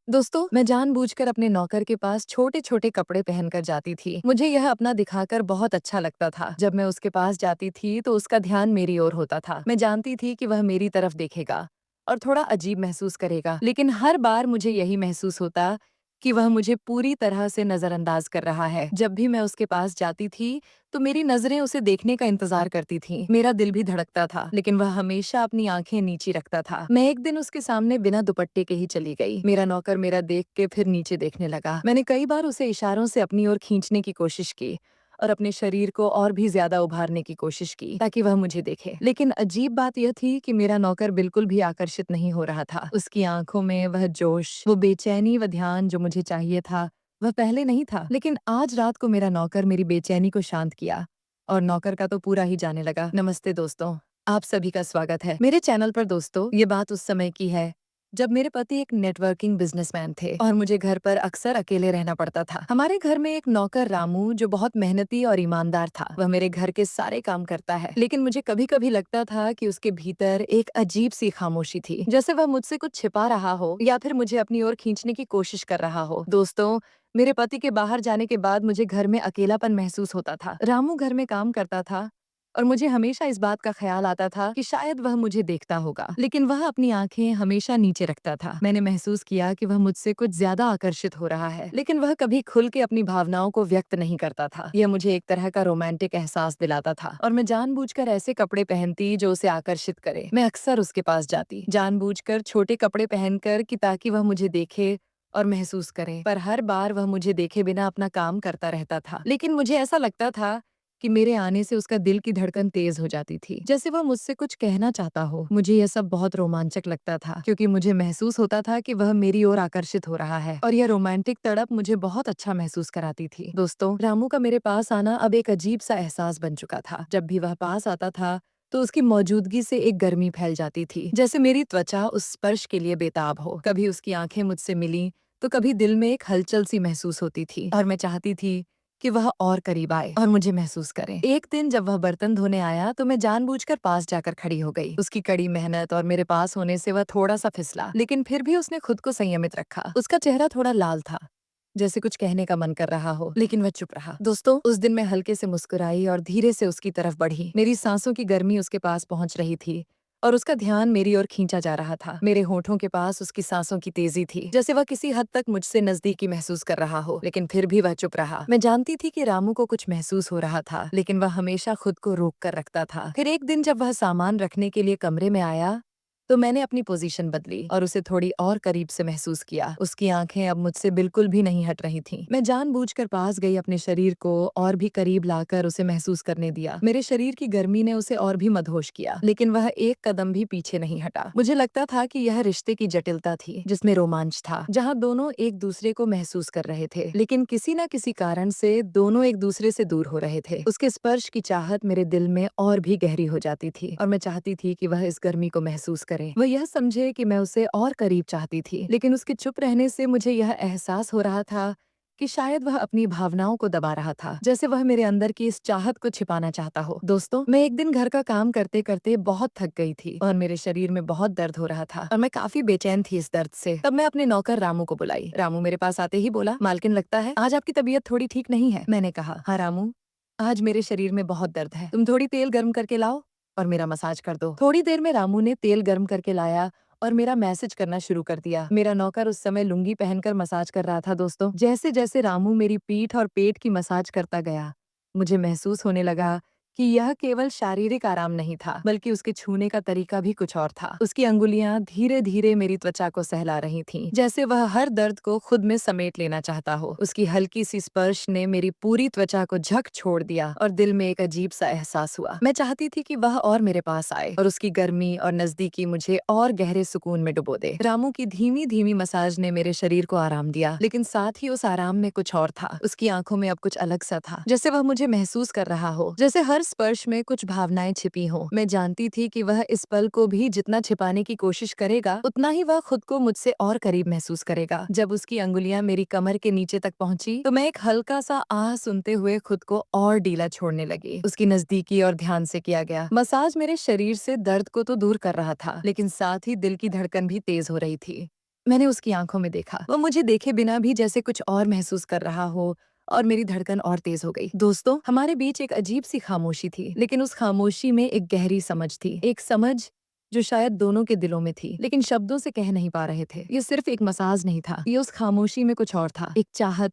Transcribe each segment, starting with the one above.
दोस्तों, मैं जानबूझकर अपने नौकर के पास छोटे-छोटे कपड़े पहनकर जाती थी। मुझे यह अपना दिखाकर बहुत अच्छा लगता था। जब मैं उसके पास जाती थी तो उसका ध्यान मेरी ओर होता था। मैं जानती थी कि वह मेरी तरफ देखेगा और थोड़ा अजीब महसूस करेगा। लेकिन हर बार मुझे यही महसूस होता कि वह मुझे पूरी तरह से नजरअंदाज कर रहा है। जब भी मैं उसके पास जाती थी तो मेरी नजरें उसे देखने का इंतजार करती थीं। मेरा दिल भी धड़कता था, लेकिन वह हमेशा अपनी आंखें नीची रखता था। मैं एक दिन उसके सामने बिना दुपट्टे के ही चली गई। मेरा नौकर मेरा देख के फिर नीचे देखने लगा। मैंने कई बार उसे इशारों से अपनी ओर खींचने की कोशिश की और अपने शरीर को और भी ज्यादा उभारने की कोशिश की ताकि वह मुझे देखे। लेकिन अजीब बात यह थी कि मेरा नौकर बिल्कुल भी आकर्षित नहीं हो रहा था। उसकी आंखों में वह जोश, वो बेचैनी व ध्यान जो मुझे चाहिए था, वह पहले नहीं था। लेकिन आज रात को मेरा नौकर मेरी बेचैनी को शांत किया और नौकर का तो पूरा ही जाने लगा। नमस्ते दोस्तों, आप सभी का स्वागत है मेरे चैनल पर। दोस्तों, ये बात उस समय की है जब मेरे पति एक नेटवर्किंग बिजनेसमैन थे और मुझे घर पर अक्सर अकेले रहना पड़ता था। हमारे घर में एक नौकर रामू जो बहुत मेहनती और ईमानदार था। वह मेरे घर के सारे काम करता है, लेकिन मुझे कभी कभी लगता था कि उसके भीतर एक अजीब सी खामोशी थी, जैसे वह मुझसे कुछ छिपा रहा हो या फिर मुझे अपनी ओर खींचने की कोशिश कर रहा हो। दोस्तों, मेरे पति के बाहर जाने के बाद मुझे घर में अकेलापन महसूस होता था। रामू घर में काम करता था और मुझे हमेशा इस बात का ख्याल आता था कि शायद वह मुझे देखता होगा, लेकिन वह अपनी आंखें हमेशा नीचे रखता था। मैंने महसूस किया कि वह मुझसे कुछ ज्यादा आकर्षित हो रहा है, लेकिन वह कभी खुल के अपनी भावनाओं को व्यक्त नहीं करता था। यह मुझे एक तरह का रोमांटिक एहसास दिलाता था और मैं जानबूझकर ऐसे कपड़े पहनती जो उसे आकर्षित करे। मैं अक्सर उसके पास जाती जानबूझकर छोटे कपड़े पहनकर कि ताकि वह मुझे देखे और महसूस करे, पर हर बार वह मुझे देखे बिना अपना काम करता रहता था। लेकिन मुझे ऐसा लगता था कि मेरे आने से उसका दिल की धड़कन तेज हो जाती थी, जैसे वह मुझसे कुछ कहना चाहता हो। मुझे यह सब बहुत रोमांचक लगता था क्योंकि मुझे महसूस होता था कि वह मेरी ओर आकर्षित हो रहा है और यह रोमांटिक तड़प मुझे बहुत अच्छा महसूस कराती थी। दोस्तों, रामू का मेरे पास आना अब एक अजीब सा एहसास बन चुका था। जब भी वह पास आता था तो उसकी मौजूदगी से एक गर्मी फैल जाती थी, जैसे मेरी त्वचा उस स्पर्श के लिए बेताब हो। कभी उसकी आंखें मुझसे मिली तो कभी दिल में एक हलचल सी महसूस होती थी और मैं चाहती थी कि वह और करीब आए और मुझे महसूस करे। एक दिन जब वह बर्तन धोने आया तो मैं जानबूझकर पास जाकर खड़ी हो गई। उसकी कड़ी मेहनत और मेरे पास होने से वह थोड़ा सा फिसला, लेकिन फिर भी उसने खुद को संयमित रखा। उसका चेहरा थोड़ा लाल था, जैसे कुछ कहने का मन कर रहा हो, लेकिन वह चुप रहा। दोस्तों, उस दिन मैं हल्के से मुस्कुराई और धीरे से उसकी तरफ बढ़ी। मेरी सांसों की गर्मी उसके पास पहुंच रही थी और उसका ध्यान मेरी ओर खींचा जा रहा था। मेरे होठों के पास उसकी सांसों की तेजी थी, जैसे वह किसी हद तक मुझसे नजदीकी महसूस कर रहा हो, लेकिन फिर भी वह चुप रहा। मैं जानती थी कि रामू को कुछ महसूस हो रहा था, लेकिन वह हमेशा खुद को रोक कर रखता था। फिर एक दिन जब वह सामान रखने के लिए कमरे में आया तो मैंने अपनी पोजीशन बदली और उसे थोड़ी और करीब से महसूस किया। उसकी आंखें अब मुझसे बिल्कुल भी नहीं हट रही थीं। मैं जानबूझकर पास गई, अपने शरीर को और भी करीब लाकर उसे महसूस करने दिया। मेरे शरीर की गर्मी ने उसे और भी मदहोश किया, लेकिन वह एक कदम भी पीछे नहीं हटा। मुझे लगता था कि यह रिश्ते की जटिलता थी जिसमें रोमांच था, जहाँ दोनों एक दूसरे को महसूस कर रहे थे, लेकिन किसी न किसी कारण से दोनों एक दूसरे से दूर हो रहे थे। उसके स्पर्श की चाहत मेरे दिल में और भी गहरी हो जाती थी और मैं चाहती थी कि वह इस गर्मी को महसूस करे। वह यह समझे कि मैं उसे और करीब चाहती थी, लेकिन उसके चुप रहने से मुझे यह एहसास हो रहा था कि शायद वह अपनी भावनाओं को दबा रहा था, जैसे वह मेरे अंदर की इस चाहत को छिपाना चाहता हो। दोस्तों, मैं एक दिन घर का काम करते करते बहुत थक गई थी और मेरे शरीर में बहुत दर्द हो रहा था और मैं काफी बेचैन थी इस दर्द से। तब मैं अपने नौकर रामू को बुलाई। रामू मेरे पास आते ही बोला, मालकिन, लगता है आज आपकी तबीयत थोड़ी ठीक नहीं है। मैंने कहा, हाँ रामू, आज मेरे शरीर में बहुत दर्द है। तुम थोड़ी तेल गर्म करके लाओ और मेरा मसाज कर दो। थोड़ी देर में रामू ने तेल गर्म करके लाया और मेरा मैसेज करना शुरू कर दिया। मेरा नौकर उस समय लुंगी पहनकर मसाज कर रहा था। दोस्तों, जैसे जैसे रामू मेरी पीठ और पेट की मसाज करता गया, मुझे महसूस होने लगा कि यह केवल शारीरिक आराम नहीं था, बल्कि उसके छूने का तरीका भी कुछ और था। उसकी अंगुलियां धीरे धीरे मेरी त्वचा को सहला रही थीं, जैसे वह हर दर्द को खुद में समेट लेना चाहता हो। उसकी हल्की सी स्पर्श ने मेरी पूरी त्वचा को झक छोड़ दिया और दिल में एक अजीब सा एहसास हुआ। मैं चाहती थी कि वह और मेरे पास आए और उसकी गर्मी और नजदीकी मुझे और गहरे सुकून में डुबो दे। रामू की धीमी धीमी मसाज ने मेरे शरीर को आराम दिया, लेकिन साथ ही उस आराम में कुछ और था। उसकी आंखों में अब कुछ अलग सा था, जैसे वह मुझे महसूस कर रहा हो, जैसे हर स्पर्श में कुछ भावनाएं छिपी हो। मैं जानती थी कि वह इस पल को भी जितना छिपाने की कोशिश करेगा, उतना ही वह खुद को मुझसे और करीब महसूस करेगा। जब उसकी अंगुलियां मेरी कमर के नीचे तक पहुंची तो मैं एक हल्का सा आह सुनते हुए खुद को और ढीला छोड़ने लगी। उसकी नजदीकी और ध्यान से किया गया मसाज मेरे शरीर से दर्द को तो दूर कर रहा था, लेकिन साथ ही दिल की धड़कन भी तेज हो रही थी। मैंने उसकी आंखों में देखा, वो मुझे देखे बिना भी जैसे कुछ और महसूस कर रहा हो, और मेरी धड़कन और तेज हो गई। दोस्तों, हमारे बीच एक अजीब सी खामोशी थी, लेकिन उस खामोशी में एक गहरी समझ थी, एक समझ जो शायद दोनों के दिलों में थी, लेकिन शब्दों से कह नहीं पा रहे थे। ये सिर्फ एक मसाज नहीं था, ये उस खामोशी में कुछ और था, एक चाहत,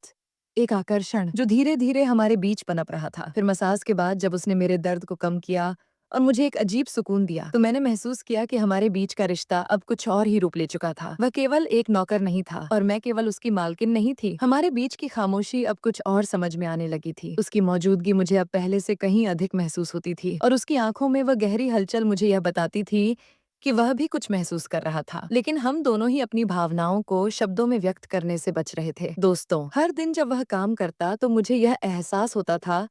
एक आकर्षण जो धीरे धीरे हमारे बीच पनप रहा था। फिर मसाज के बाद जब उसने मेरे दर्द को कम किया और मुझे एक अजीब सुकून दिया, तो मैंने महसूस किया कि हमारे बीच का रिश्ता अब कुछ और ही रूप ले चुका था। वह केवल एक नौकर नहीं था और मैं केवल उसकी मालकिन नहीं थी। हमारे बीच की खामोशी अब कुछ और समझ में आने लगी थी। उसकी मौजूदगी मुझे अब पहले से कहीं अधिक महसूस होती थी, और उसकी आंखों में वह गहरी हलचल मुझे यह बताती थी कि वह भी कुछ महसूस कर रहा था, लेकिन हम दोनों ही अपनी भावनाओं को शब्दों में व्यक्त करने से बच रहे थे। दोस्तों, हर दिन जब वह काम करता तो मुझे यह एहसास होता था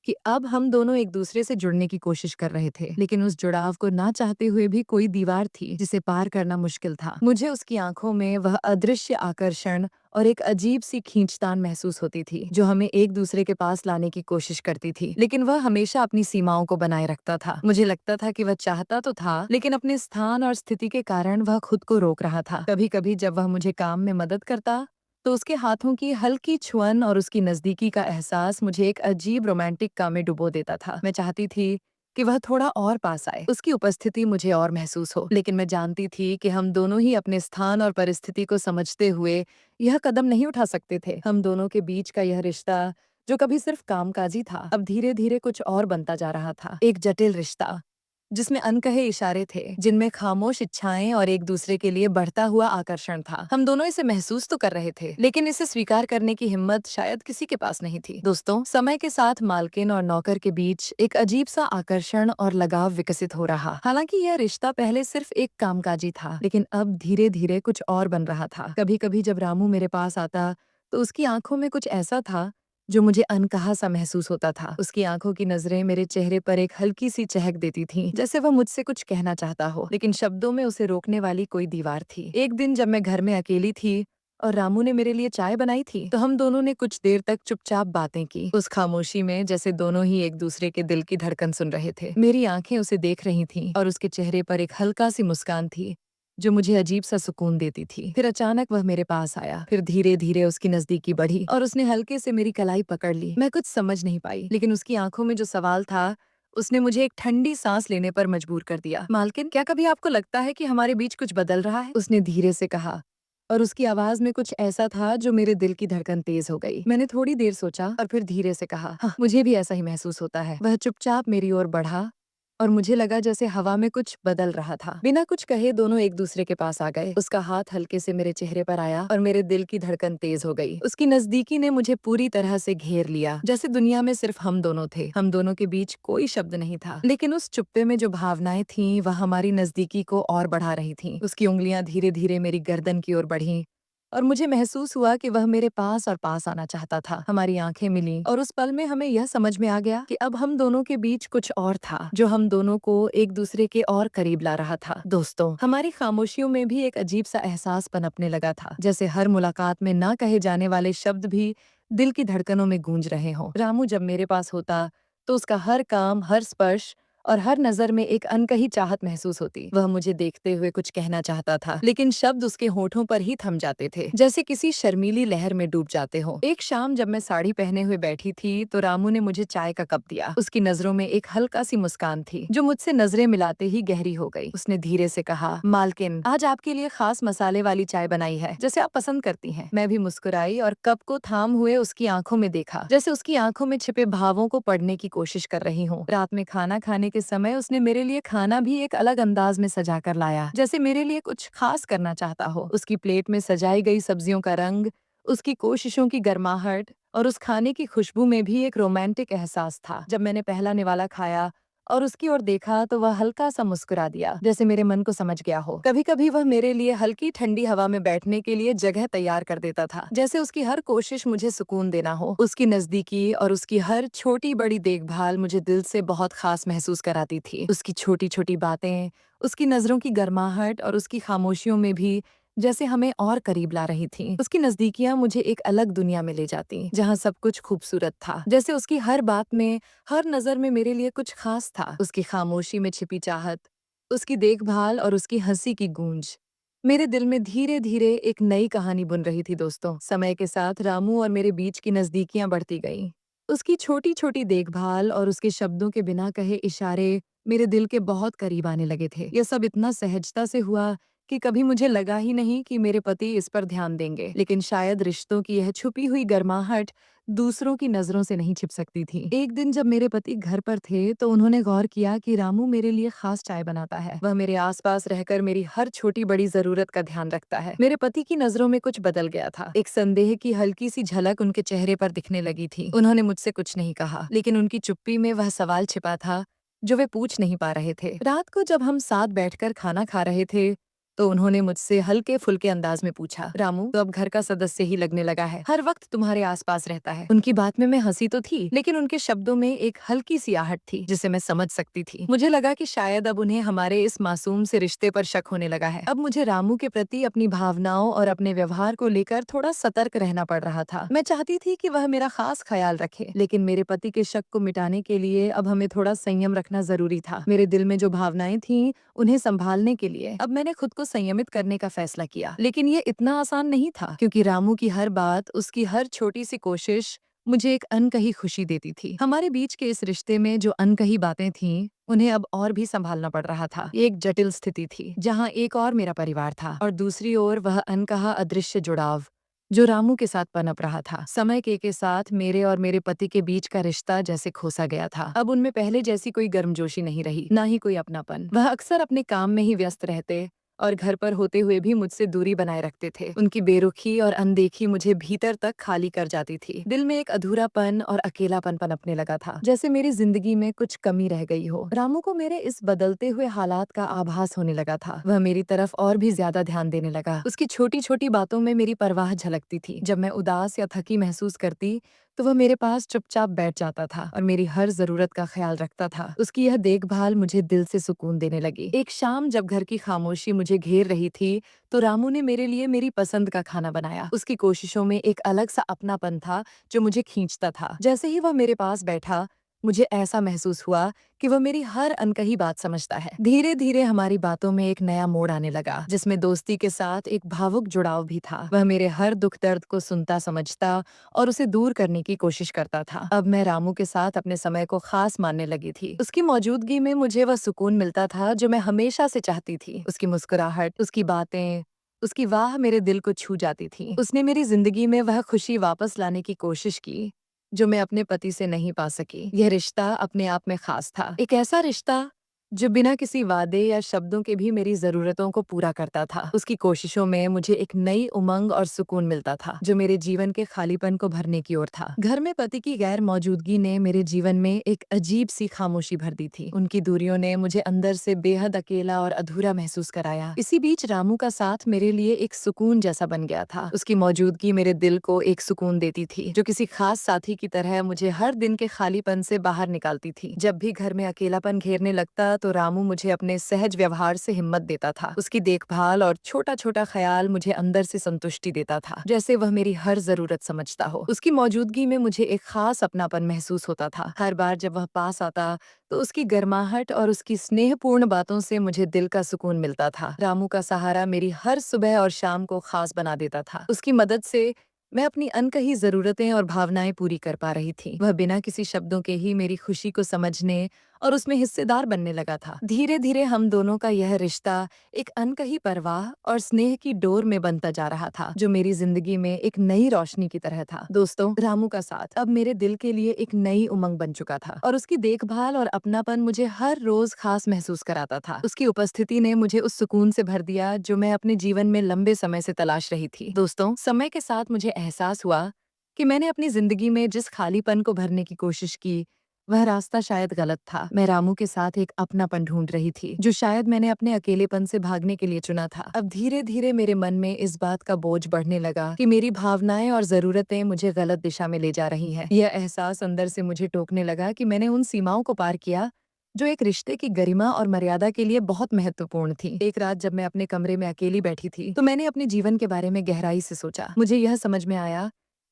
कि अब हम दोनों एक दूसरे से जुड़ने की कोशिश कर रहे थे, लेकिन उस जुड़ाव को ना चाहते हुए भी कोई दीवार थी जिसे पार करना मुश्किल था। मुझे उसकी आंखों में वह अदृश्य आकर्षण और एक अजीब सी खींचतान महसूस होती थी, जो हमें एक दूसरे के पास लाने की कोशिश करती थी, लेकिन वह हमेशा अपनी सीमाओं को बनाए रखता था। मुझे लगता था कि वह चाहता तो था, लेकिन अपने स्थान और स्थिति के कारण वह खुद को रोक रहा था। कभी कभी जब वह मुझे काम में मदद करता, तो उसके हाथों की हल्की छुअन और उसकी नजदीकी का एहसास मुझे एक अजीब रोमांटिक काम में डुबो देता था। मैं चाहती थी कि वह थोड़ा और पास आए, उसकी उपस्थिति मुझे और महसूस हो, लेकिन मैं जानती थी कि हम दोनों ही अपने स्थान और परिस्थिति को समझते हुए यह कदम नहीं उठा सकते थे। हम दोनों के बीच का यह रिश्ता, जो कभी सिर्फ कामकाजी था, अब धीरे धीरे कुछ और बनता जा रहा था। एक जटिल रिश्ता जिसमें अनकहे इशारे थे, जिनमें खामोश इच्छाएं और एक दूसरे के लिए बढ़ता हुआ आकर्षण था। हम दोनों इसे महसूस तो कर रहे थे, लेकिन इसे स्वीकार करने की हिम्मत शायद किसी के पास नहीं थी। दोस्तों, समय के साथ मालकिन और नौकर के बीच एक अजीब सा आकर्षण और लगाव विकसित हो रहा। हालांकि यह रिश्ता पहले सिर्फ एक कामकाजी था, लेकिन अब धीरे धीरे कुछ और बन रहा था। कभी कभी जब रामू मेरे पास आता, तो उसकी आंखों में कुछ ऐसा था जो मुझे अनकहा सा महसूस होता था। उसकी आंखों की नजरें मेरे चेहरे पर एक हल्की सी चहक देती थीं, जैसे वह मुझसे कुछ कहना चाहता हो, लेकिन शब्दों में उसे रोकने वाली कोई दीवार थी। एक दिन जब मैं घर में अकेली थी और रामू ने मेरे लिए चाय बनाई थी, तो हम दोनों ने कुछ देर तक चुपचाप बातें की, उस खामोशी में जैसे दोनों ही एक दूसरे के दिल की धड़कन सुन रहे थे। मेरी आंखें उसे देख रही थीं और उसके चेहरे पर एक हल्का सी मुस्कान थी जो मुझे अजीब सा सुकून देती थी। फिर अचानक वह मेरे पास आया, फिर धीरे धीरे उसकी नजदीकी बढ़ी और उसने हल्के से मेरी कलाई पकड़ ली। मैं कुछ समझ नहीं पाई, लेकिन उसकी आंखों में जो सवाल था, उसने मुझे एक ठंडी सांस लेने पर मजबूर कर दिया। मालकिन, क्या कभी आपको लगता है कि हमारे बीच कुछ बदल रहा है? उसने धीरे से कहा, और उसकी आवाज में कुछ ऐसा था जो मेरे दिल की धड़कन तेज हो गई। मैंने थोड़ी देर सोचा और फिर धीरे से कहा, हाँ, मुझे भी ऐसा ही महसूस होता है। वह चुपचाप मेरी ओर बढ़ा और मुझे लगा जैसे हवा में कुछ बदल रहा था। बिना कुछ कहे दोनों एक दूसरे के पास आ गए। उसका हाथ हल्के से मेरे चेहरे पर आया और मेरे दिल की धड़कन तेज हो गई। उसकी नजदीकी ने मुझे पूरी तरह से घेर लिया, जैसे दुनिया में सिर्फ हम दोनों थे। हम दोनों के बीच कोई शब्द नहीं था, लेकिन उस चुप्पे में जो भावनाएं थीं, वह हमारी नजदीकी को और बढ़ा रही थीं। उसकी उंगलियां धीरे धीरे मेरी गर्दन की ओर बढ़ीं और मुझे महसूस हुआ कि वह मेरे पास और पास आना चाहता था। हमारी आंखें मिली और उस पल में हमें यह समझ में आ गया कि अब हम दोनों के बीच कुछ और था, जो हम दोनों को एक दूसरे के और करीब ला रहा था। दोस्तों, हमारी खामोशियों में भी एक अजीब सा एहसास पनपने लगा था, जैसे हर मुलाकात में ना कहे जाने वाले शब्द भी दिल की धड़कनों में गूंज रहे हों। रामू जब मेरे पास होता, तो उसका हर काम, हर स्पर्श और हर नजर में एक अनकही चाहत महसूस होती। वह मुझे देखते हुए कुछ कहना चाहता था, लेकिन शब्द उसके होठों पर ही थम जाते थे, जैसे किसी शर्मीली लहर में डूब जाते हो। एक शाम जब मैं साड़ी पहने हुए बैठी थी, तो रामू ने मुझे चाय का कप दिया। उसकी नजरों में एक हल्का सी मुस्कान थी, जो मुझसे नजरें मिलाते ही गहरी हो गई। उसने धीरे से कहा, मालकिन, आज आपके लिए खास मसाले वाली चाय बनाई है, जैसे आप पसंद करती हैं। मैं भी मुस्कुराई और कप को थाम हुए उसकी आंखों में देखा, जैसे उसकी आंखों में छिपे भावों को पढ़ने की कोशिश कर रही हूँ। रात में खाना खाने के समय उसने मेरे लिए खाना भी एक अलग अंदाज में सजा कर लाया, जैसे मेरे लिए कुछ खास करना चाहता हो। उसकी प्लेट में सजाई गई सब्जियों का रंग, उसकी कोशिशों की गर्माहट और उस खाने की खुशबू में भी एक रोमांटिक एहसास था। जब मैंने पहला निवाला खाया और उसकी ओर देखा, तो वह हल्का सा मुस्कुरा दिया, जैसे मेरे मन को समझ गया हो। कभी कभी वह मेरे लिए हल्की ठंडी हवा में बैठने के लिए जगह तैयार कर देता था, जैसे उसकी हर कोशिश मुझे सुकून देना हो। उसकी नजदीकी और उसकी हर छोटी बड़ी देखभाल मुझे दिल से बहुत खास महसूस कराती थी। उसकी छोटी छोटी बातें, उसकी नजरों की गर्माहट और उसकी खामोशियों में भी जैसे हमें और करीब ला रही थी। उसकी नजदीकियां मुझे एक अलग दुनिया में ले जाती, जहाँ सब कुछ खूबसूरत था, जैसे उसकी हर बात में, हर नजर में मेरे लिए कुछ खास था। उसकी खामोशी में छिपी चाहत, उसकी देखभाल और उसकी हंसी की गूंज मेरे दिल में धीरे धीरे एक नई कहानी बुन रही थी दोस्तों। समय के साथ रामू और मेरे बीच की नजदीकियां बढ़ती गईं। उसकी छोटी छोटी देखभाल और उसके शब्दों के बिना कहे इशारे मेरे दिल के बहुत करीब आने लगे थे। यह सब इतना सहजता से हुआ कि कभी मुझे लगा ही नहीं कि मेरे पति इस पर ध्यान देंगे। लेकिन शायद रिश्तों की यह छुपी हुई गर्माहट दूसरों की नजरों से नहीं छिप सकती थी। एक दिन जब मेरे पति घर पर थे तो उन्होंने गौर किया कि रामू मेरे लिए खास चाय बनाता है। वह मेरे आसपास रहकर मेरी हर छोटी बड़ी जरूरत का ध्यान रखता है। मेरे पति की नजरों में कुछ बदल गया था। एक संदेह की हल्की सी झलक उनके चेहरे पर दिखने लगी थी। उन्होंने मुझसे कुछ नहीं कहा, लेकिन उनकी चुप्पी में वह सवाल छिपा था जो वे पूछ नहीं पा रहे थे। रात को जब हम साथ बैठकर खाना खा रहे थे तो उन्होंने मुझसे हल्के फुल्के अंदाज में पूछा, रामू तो अब घर का सदस्य ही लगने लगा है, हर वक्त तुम्हारे आसपास रहता है। उनकी बात में मैं हंसी तो थी, लेकिन उनके शब्दों में एक हल्की सी आहट थी जिसे मैं समझ सकती थी। मुझे लगा कि शायद अब उन्हें हमारे इस मासूम से रिश्ते पर शक होने लगा है। अब मुझे रामू के प्रति अपनी भावनाओं और अपने व्यवहार को लेकर थोड़ा सतर्क रहना पड़ रहा था। मैं चाहती थी कि वह मेरा खास ख्याल रखे, लेकिन मेरे पति के शक को मिटाने के लिए अब हमें थोड़ा संयम रखना जरूरी था। मेरे दिल में जो भावनाएं थीं उन्हें संभालने के लिए अब मैंने खुद को संयमित करने का फैसला किया। लेकिन ये इतना आसान नहीं था, क्योंकि रामू की हर बात, उसकी हर छोटी सी कोशिश मुझे एक अनकही खुशी देती थी। हमारे बीच के इस रिश्ते में जो अनकही बातें थीं, उन्हें अब और भी संभालना पड़ रहा था। ये एक जटिल स्थिति थी, जहाँ एक और मेरा परिवार था और दूसरी ओर वह अनकहा अदृश्य जुड़ाव जो रामू के साथ पनप रहा था। समय के साथ मेरे और मेरे पति के बीच का रिश्ता जैसे खोसा गया था। अब उनमें पहले जैसी कोई गर्मजोशी नहीं रही, ना ही कोई अपनापन। वह अक्सर अपने काम में ही व्यस्त रहते और घर पर होते हुए भी मुझसे दूरी बनाए रखते थे। उनकी बेरुखी और अनदेखी मुझे भीतर तक खाली कर जाती थी। दिल में एक अधूरापन और अकेलापन पनपने लगा था, जैसे मेरी जिंदगी में कुछ कमी रह गई हो। रामू को मेरे इस बदलते हुए हालात का आभास होने लगा था। वह मेरी तरफ और भी ज्यादा ध्यान देने लगा। उसकी छोटी छोटी बातों में मेरी परवाह झलकती थी। जब मैं उदास या थकी महसूस करती तो वह मेरे पास चुपचाप बैठ जाता था और मेरी हर जरूरत का ख्याल रखता था। उसकी यह देखभाल मुझे दिल से सुकून देने लगी। एक शाम जब घर की खामोशी मुझे घेर रही थी तो रामू ने मेरे लिए मेरी पसंद का खाना बनाया। उसकी कोशिशों में एक अलग सा अपनापन था जो मुझे खींचता था। जैसे ही वह मेरे पास बैठा, मुझे ऐसा महसूस हुआ कि वह मेरी हर अनकही बात समझता है। धीरे धीरे हमारी बातों में एक नया मोड़ आने लगा, जिसमें दोस्ती के साथ एक भावुक जुड़ाव भी था। वह मेरे हर दुख दर्द को सुनता, समझता और उसे दूर करने की कोशिश करता था। अब मैं रामू के साथ अपने समय को खास मानने लगी थी। उसकी मौजूदगी में मुझे वह सुकून मिलता था जो मैं हमेशा से चाहती थी। उसकी मुस्कुराहट, उसकी बातें, उसकी वाह मेरे दिल को छू जाती थी। उसने मेरी जिंदगी में वह खुशी वापस लाने की कोशिश की जो मैं अपने पति से नहीं पा सकी। यह रिश्ता अपने आप में खास था, एक ऐसा रिश्ता जो बिना किसी वादे या शब्दों के भी मेरी जरूरतों को पूरा करता था। उसकी कोशिशों में मुझे एक नई उमंग और सुकून मिलता था जो मेरे जीवन के खालीपन को भरने की ओर था। घर में पति की गैर मौजूदगी ने मेरे जीवन में एक अजीब सी खामोशी भर दी थी। उनकी दूरियों ने मुझे अंदर से बेहद अकेला और अधूरा महसूस कराया। इसी बीच रामू का साथ मेरे लिए एक सुकून जैसा बन गया था। उसकी मौजूदगी मेरे दिल को एक सुकून देती थी, जो किसी खास साथी की तरह मुझे हर दिन के खालीपन से बाहर निकालती थी। जब भी घर में अकेलापन घेरने लगता तो रामू मुझे अपने सहज व्यवहार से हिम्मत देता था। उसकी देखभाल और छोटा छोटा ख्याल मुझे अंदर से संतुष्टि देता था, जैसे वह मेरी हर जरूरत समझता हो। उसकी मौजूदगी में मुझे एक खास अपनापन महसूस होता था। हर बार जब वह पास आता तो उसकी गर्माहट और उसकी स्नेहपूर्ण बातों से मुझे दिल का सुकून मिलता था। रामू का सहारा मेरी हर सुबह और शाम को खास बना देता था। उसकी मदद से मैं अपनी अनकही जरूरतें और भावनाएं पूरी कर पा रही थी। वह बिना किसी शब्दों के ही मेरी खुशी को समझने और उसमें हिस्सेदार बनने लगा था। धीरे धीरे हम दोनों का यह रिश्ता एक अनकही परवाह और स्नेह की डोर में बनता जा रहा था, जो मेरी जिंदगी में एक नई रोशनी की तरह था। दोस्तों, रामू का साथ अब मेरे दिल के लिए एक नई उमंग बन चुका था और उसकी देखभाल और अपनापन मुझे हर रोज खास महसूस कराता था। उसकी उपस्थिति ने मुझे उस सुकून से भर दिया जो मैं अपने जीवन में लंबे समय से तलाश रही थी। दोस्तों, समय के साथ मुझे एहसास हुआ कि मैंने अपनी जिंदगी में जिस खालीपन को भरने की कोशिश की, वह रास्ता शायद गलत था। मैं रामू के साथ एक अपनापन ढूंढ रही थी जो शायद मैंने अपने अकेलेपन से भागने के लिए चुना था। अब धीरे धीरे मेरे मन में इस बात का बोझ बढ़ने लगा कि मेरी भावनाएं और जरूरतें मुझे गलत दिशा में ले जा रही हैं। यह एहसास अंदर से मुझे टोकने लगा कि मैंने उन सीमाओं को पार किया जो एक रिश्ते की गरिमा और मर्यादा के लिए बहुत महत्वपूर्ण थी। एक रात जब मैं अपने कमरे में अकेली बैठी थी तो मैंने अपने जीवन के बारे में गहराई से सोचा। मुझे यह समझ में आया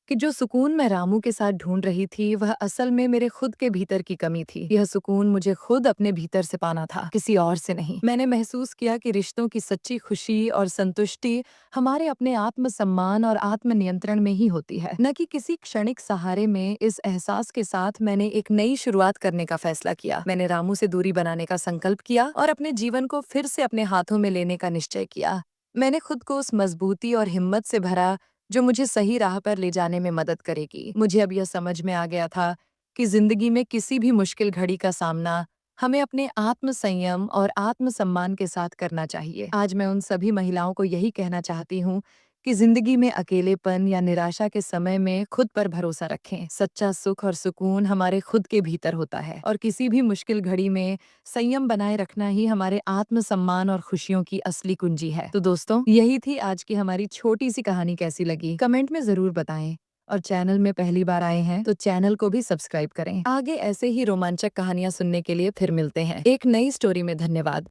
कि जो सुकून मैं रामू के साथ ढूंढ रही थी वह असल में मेरे खुद के भीतर की कमी थी। यह सुकून मुझे खुद अपने भीतर से पाना था, किसी और से नहीं। मैंने महसूस किया कि रिश्तों की सच्ची खुशी और संतुष्टि हमारे अपने आत्मसम्मान और आत्मनियंत्रण में ही होती है, न कि किसी क्षणिक सहारे में। इस एहसास के साथ मैंने एक नई शुरुआत करने का फैसला किया। मैंने रामू से दूरी बनाने का संकल्प किया और अपने जीवन को फिर से अपने हाथों में लेने का निश्चय किया। मैंने खुद को उस मजबूती और हिम्मत से भरा जो मुझे सही राह पर ले जाने में मदद करेगी। मुझे अब यह समझ में आ गया था कि जिंदगी में किसी भी मुश्किल घड़ी का सामना हमें अपने आत्म संयम और आत्मसम्मान के साथ करना चाहिए। आज मैं उन सभी महिलाओं को यही कहना चाहती हूँ कि जिंदगी में अकेलेपन या निराशा के समय में खुद पर भरोसा रखें। सच्चा सुख और सुकून हमारे खुद के भीतर होता है और किसी भी मुश्किल घड़ी में संयम बनाए रखना ही हमारे आत्मसम्मान और खुशियों की असली कुंजी है। तो दोस्तों, यही थी आज की हमारी छोटी सी कहानी। कैसी लगी कमेंट में जरूर बताएं और चैनल में पहली बार आए हैं तो चैनल को भी सब्सक्राइब करें। आगे ऐसे ही रोमांचक कहानियां सुनने के लिए फिर मिलते हैं एक नई स्टोरी में। धन्यवाद।